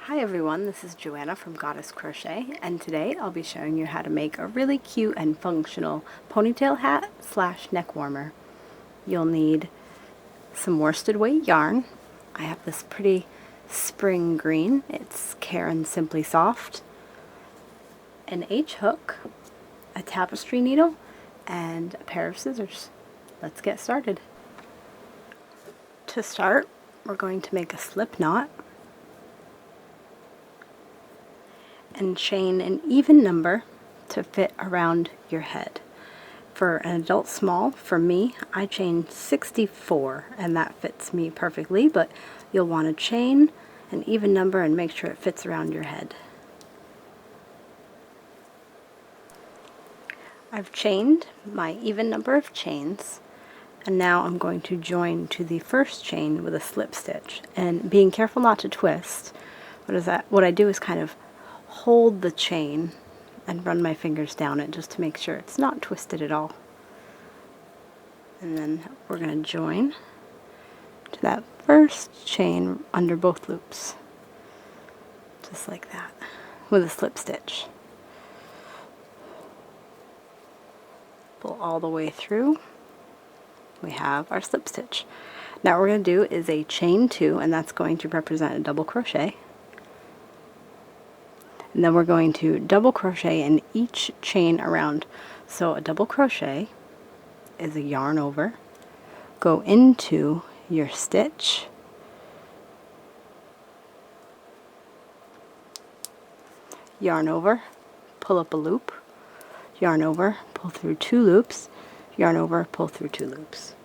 Hi everyone, this is Joanna from Goddess Crochet, and today I'll be showing you how to make a really cute and functional ponytail hat / neck warmer. You'll need some worsted weight yarn. I have this pretty spring green. It's Caron Simply Soft, an H hook, a tapestry needle, and a pair of scissors. Let's get started. To start, we're going to make a slip knot and chain an even number to fit around your head. For an adult small, for me, I chained 64 and that fits me perfectly, but you'll want to chain an even number and make sure it fits around your head. I've chained my even number of chains, and now I'm going to join to the first chain with a slip stitch, and being careful not to twist. What I do is kind of hold the chain and run my fingers down it just to make sure it's not twisted at all. And then we're going to join to that first chain under both loops, just like that, with a slip stitch. Pull all the way through. We have our slip stitch. Now what we're going to do is a chain 2, and that's going to represent a double crochet. And then we're going to double crochet in each chain around. So a double crochet is a yarn over, go into your stitch, yarn over, pull up a loop, yarn over, pull through 2 loops, yarn over, pull through 2 loops.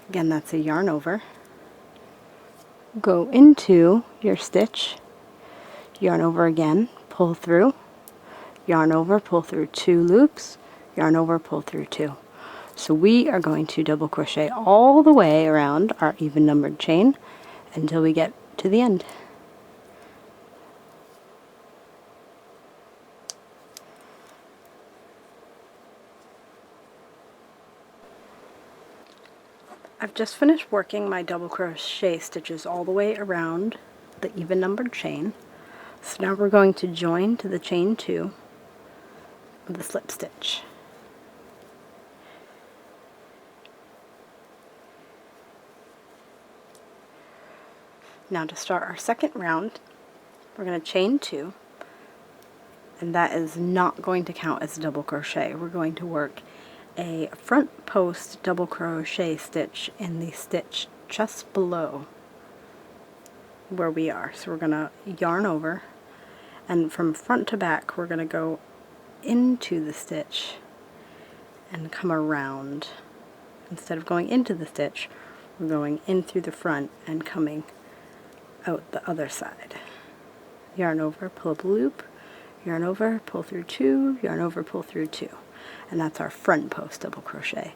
Again, that's a yarn over. Go into your stitch, yarn over again, pull through, yarn over, pull through 2 loops, yarn over, pull through 2. So we are going to double crochet all the way around our even numbered chain until we get to the end. I've just finished working my double crochet stitches all the way around the even numbered chain. So now we're going to join to the chain 2 with the slip stitch. Now to start our second round, we're going to chain 2, and that is not going to count as a double crochet. We're going to work a front post double crochet stitch in the stitch just below where we are. So we're going to yarn over, and from front to back we're going to go into the stitch and come around. Instead of going into the stitch, we're going in through the front and coming out the other side. Yarn over, pull up a loop, yarn over, pull through 2, yarn over, pull through 2. And that's our front post double crochet.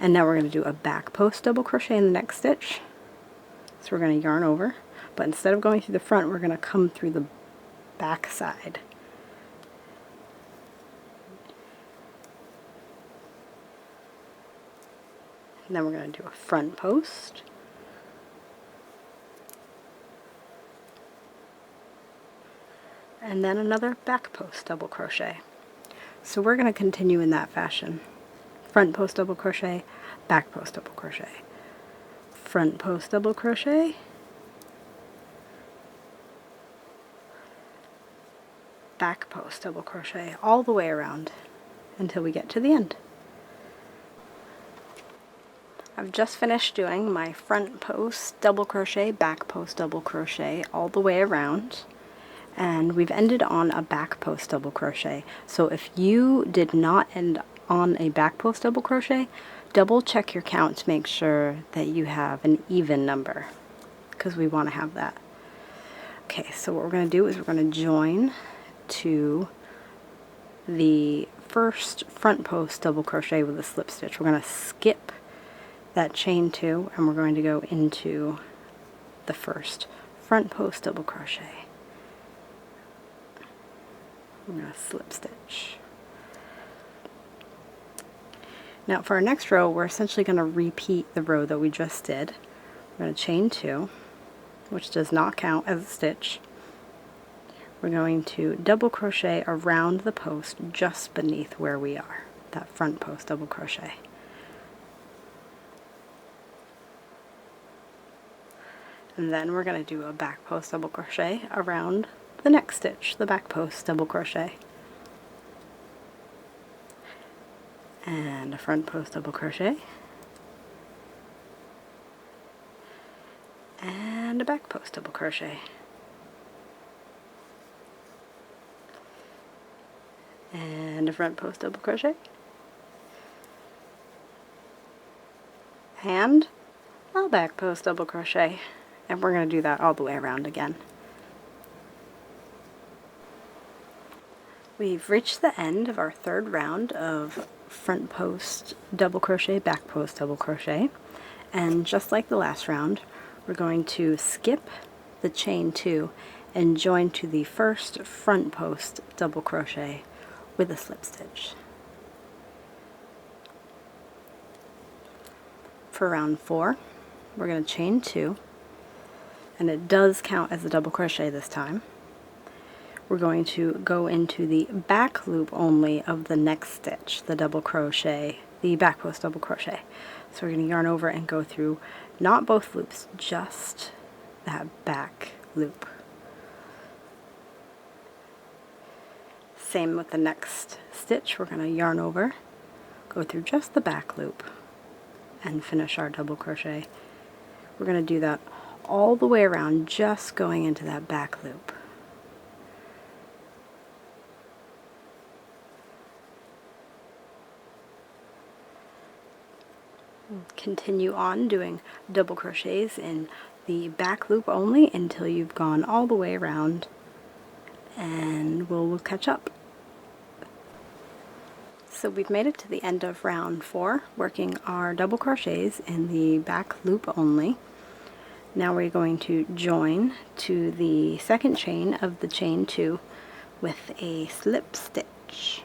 And now we're going to do a back post double crochet in the next stitch. So we're going to yarn over, but instead of going through the front, we're going to come through the back side. And then we're going to do a front post, and then another back post double crochet. So we're going to continue in that fashion. Front post double crochet, back post double crochet, front post double crochet, back post double crochet, all the way around until we get to the end. I've just finished doing my front post double crochet, back post double crochet all the way around, and we've ended on a back post double crochet. So if you did not end on a back post double crochet, double check your count to make sure that you have an even number, because we want to have that. Okay, so what we're going to do is we're going to join to the first front post double crochet with a slip stitch. We're going to skip that chain 2 and we're going to go into the first front post double crochet. I'm going to slip stitch. Now for our next row, we're essentially going to repeat the row that we just did. We're going to chain 2, which does not count as a stitch, we're going to double crochet around the post just beneath where we are, that front post double crochet. And then we're going to do a back post double crochet around the next stitch, the back post double crochet. And a front post double crochet. And a back post double crochet. And a front post double crochet. And a back post double crochet. And we're going to do that all the way around again. We've reached the end of our third round of front post double crochet, back post double crochet, and just like the last round, we're going to skip the chain 2 and join to the first front post double crochet with a slip stitch. For round 4, we're going to chain 2, and it does count as a double crochet this time. We're going to go into the back loop only of the next stitch, the double crochet, the back post double crochet. So we're going to yarn over and go through not both loops, just that back loop. Same with the next stitch, we're going to yarn over, go through just the back loop, and finish our double crochet. We're going to do that all the way around, just going into that back loop. Continue on doing double crochets in the back loop only until you've gone all the way around, and we'll catch up. So we've made it to the end of round 4, working our double crochets in the back loop only. Now we're going to join to the second chain of the chain 2 with a slip stitch.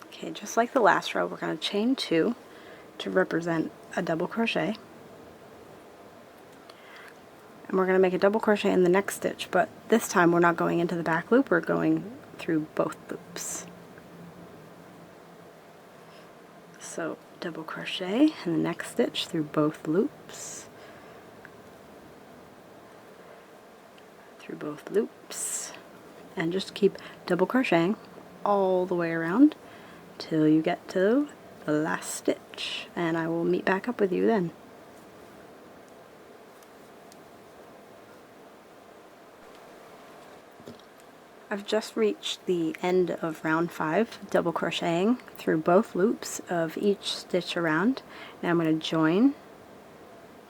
Okay, just like the last row, we're going to chain 2 to represent a double crochet. And we're going to make a double crochet in the next stitch, but this time we're not going into the back loop, we're going through both loops. So double crochet in the next stitch through both loops, through both loops, and just keep double crocheting all the way around till you get to the last stitch, and I will meet back up with you then. I've just reached the end of round 5, double crocheting through both loops of each stitch around. Now I'm going to join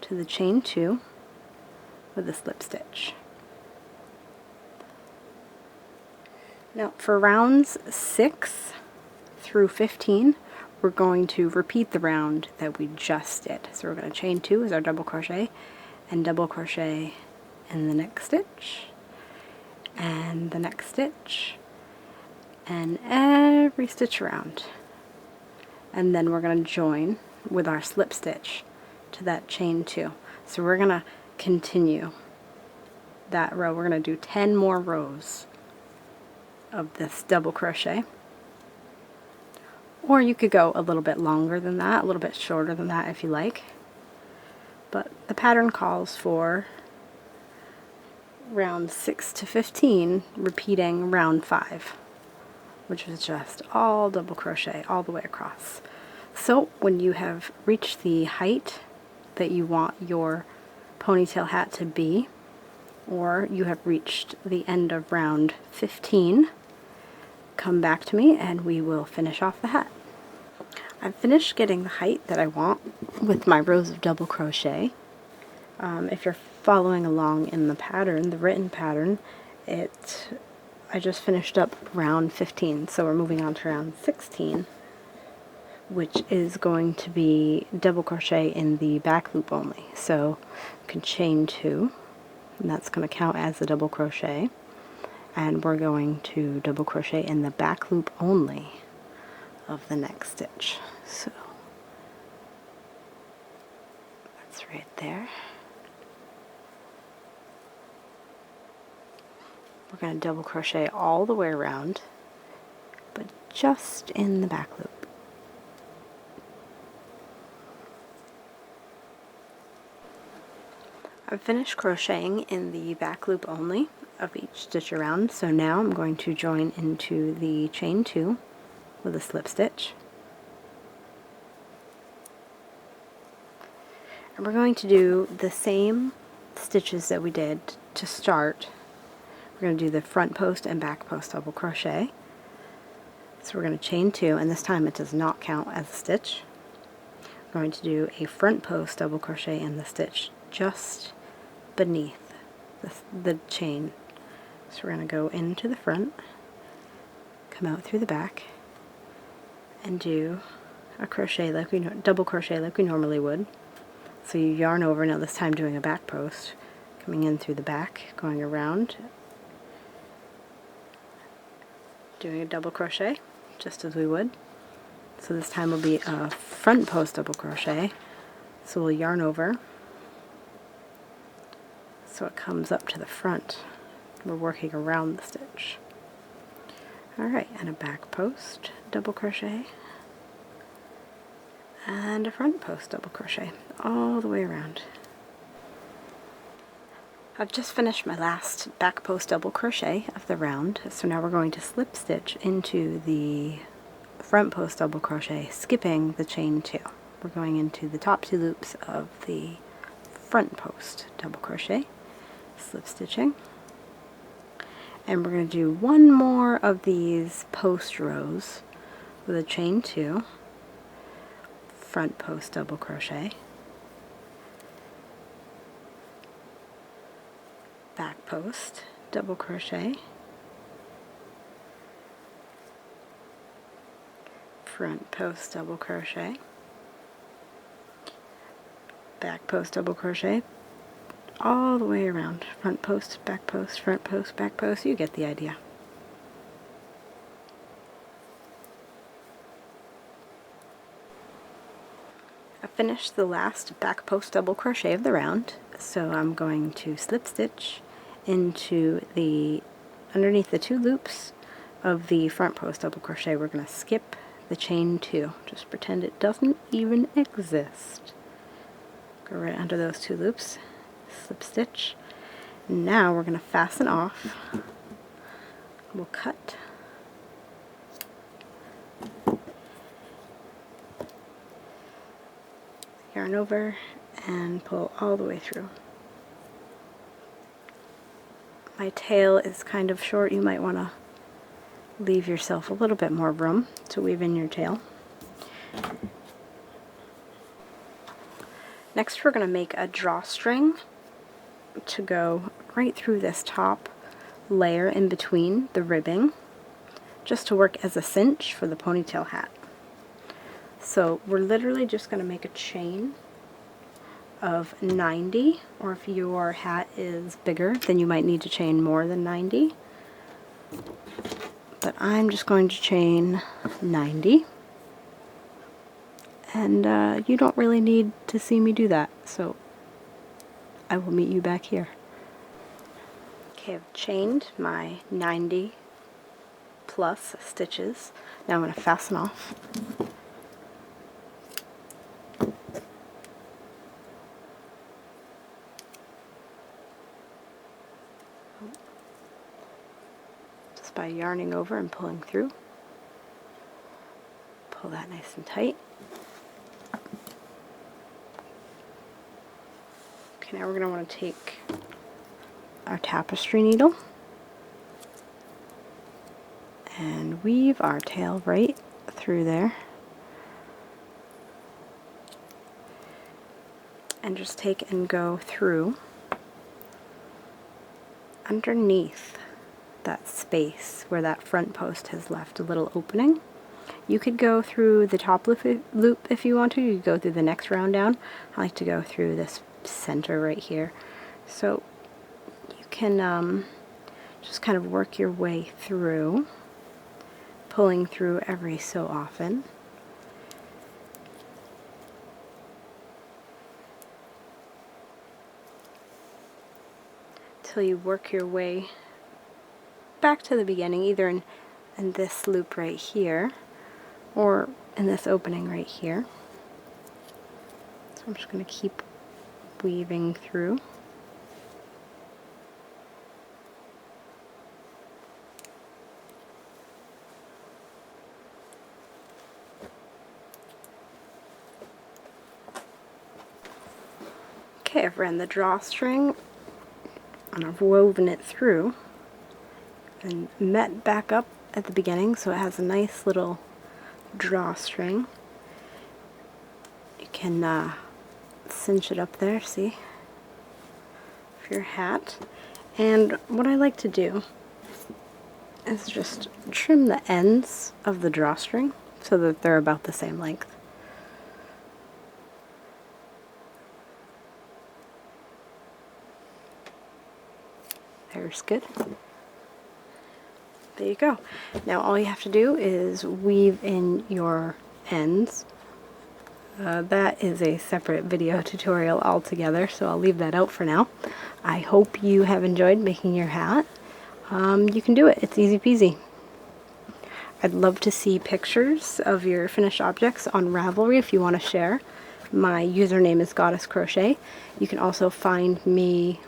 to the chain 2 with a slip stitch. Now for rounds 6 through 15, we're going to repeat the round that we just did. So we're going to chain 2 as our double crochet, and double crochet in the next stitch, and the next stitch, and every stitch around. And then we're going to join with our slip stitch to that chain 2. So we're going to continue that row. We're going to do 10 more rows of this double crochet. Or you could go a little bit longer than that, a little bit shorter than that if you like. But the pattern calls for round 6 to 15 repeating round 5, which is just all double crochet all the way across. So when you have reached the height that you want your ponytail hat to be, or you have reached the end of round 15, come back to me and we will finish off the hat. I've finished getting the height that I want with my rows of double crochet. If you're following along in the pattern, the written pattern, I just finished up round 15, so we're moving on to round 16, which is going to be double crochet in the back loop only. So you can chain 2 and that's going to count as a double crochet. And we're going to double crochet in the back loop only of the next stitch. So that's right there. We're going to double crochet all the way around, but just in the back loop. I've finished crocheting in the back loop only of each stitch around, so now I'm going to join into the chain 2 with a slip stitch. And we're going to do the same stitches that we did to start. We're going to do the front post and back post double crochet. So we're going to chain 2, and this time it does not count as a stitch. We're going to do a front post double crochet in the stitch just beneath the chain. So we're going to go into the front, come out through the back, and do a crochet like we double crochet like we normally would. So you yarn over, now this time doing a back post, coming in through the back, going around, doing a double crochet just as we would. So this time will be a front post double crochet. So we'll yarn over so it comes up to the front. We're working around the stitch. Alright, and a back post double crochet and a front post double crochet all the way around. I've just finished my last back post double crochet of the round, so now we're going to slip stitch into the front post double crochet, skipping the chain 2. We're going into the top 2 loops of the front post double crochet, slip stitching, and we're going to do one more of these post rows with a chain 2, front post double crochet, back post double crochet, front post double crochet, back post double crochet, all the way around. Front post, back post, front post, back post. You get the idea. I finished the last back post double crochet of the round, so I'm going to slip stitch into the underneath the 2 loops of the front post double crochet. We're going to skip the chain 2. Just pretend it doesn't even exist. Go right under those 2 loops, slip stitch. Now we're going to fasten off. We'll cut. Yarn over and pull all the way through. My tail is kind of short. You might want to leave yourself a little bit more room to weave in your tail. Next we're going to make a drawstring to go right through this top layer in between the ribbing, just to work as a cinch for the ponytail hat. So we're literally just going to make a chain of 90, or if your hat is bigger then you might need to chain more than 90, but I'm just going to chain 90, and you don't really need to see me do that, so I will meet you back here. Okay, I've chained my 90 plus stitches. Now I'm going to fasten off. Just by yarning over and pulling through. Pull that nice and tight. Okay, now we're going to want to take our tapestry needle and weave our tail right through there, and just take and go through underneath that space where that front post has left a little opening. You could go through the top loop if you want to. You could go through the next round down. I like to go through this center right here. So can just kind of work your way through, pulling through every so often. Till you work your way back to the beginning, either in this loop right here or in this opening right here. So I'm just going to keep weaving through. Okay, I've ran the drawstring and I've woven it through and met back up at the beginning, so it has a nice little drawstring. You can cinch it up there, see, for your hat. And what I like to do is just trim the ends of the drawstring so that they're about the same length. There's good. There you go. Now all you have to do is weave in your ends. That is a separate video tutorial altogether, so I'll leave that out for now. I hope you have enjoyed making your hat. You can do it. It's easy peasy. I'd love to see pictures of your finished objects on Ravelry if you want to share. My username is Goddess Crochet. You can also find me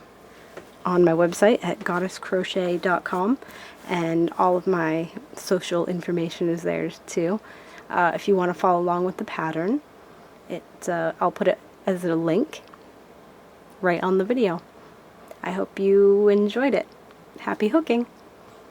on my website at goddesscrochet.com, and all of my social information is there too. If you want to follow along with the pattern, I'll put it as a link right on the video. I hope you enjoyed it. Happy hooking!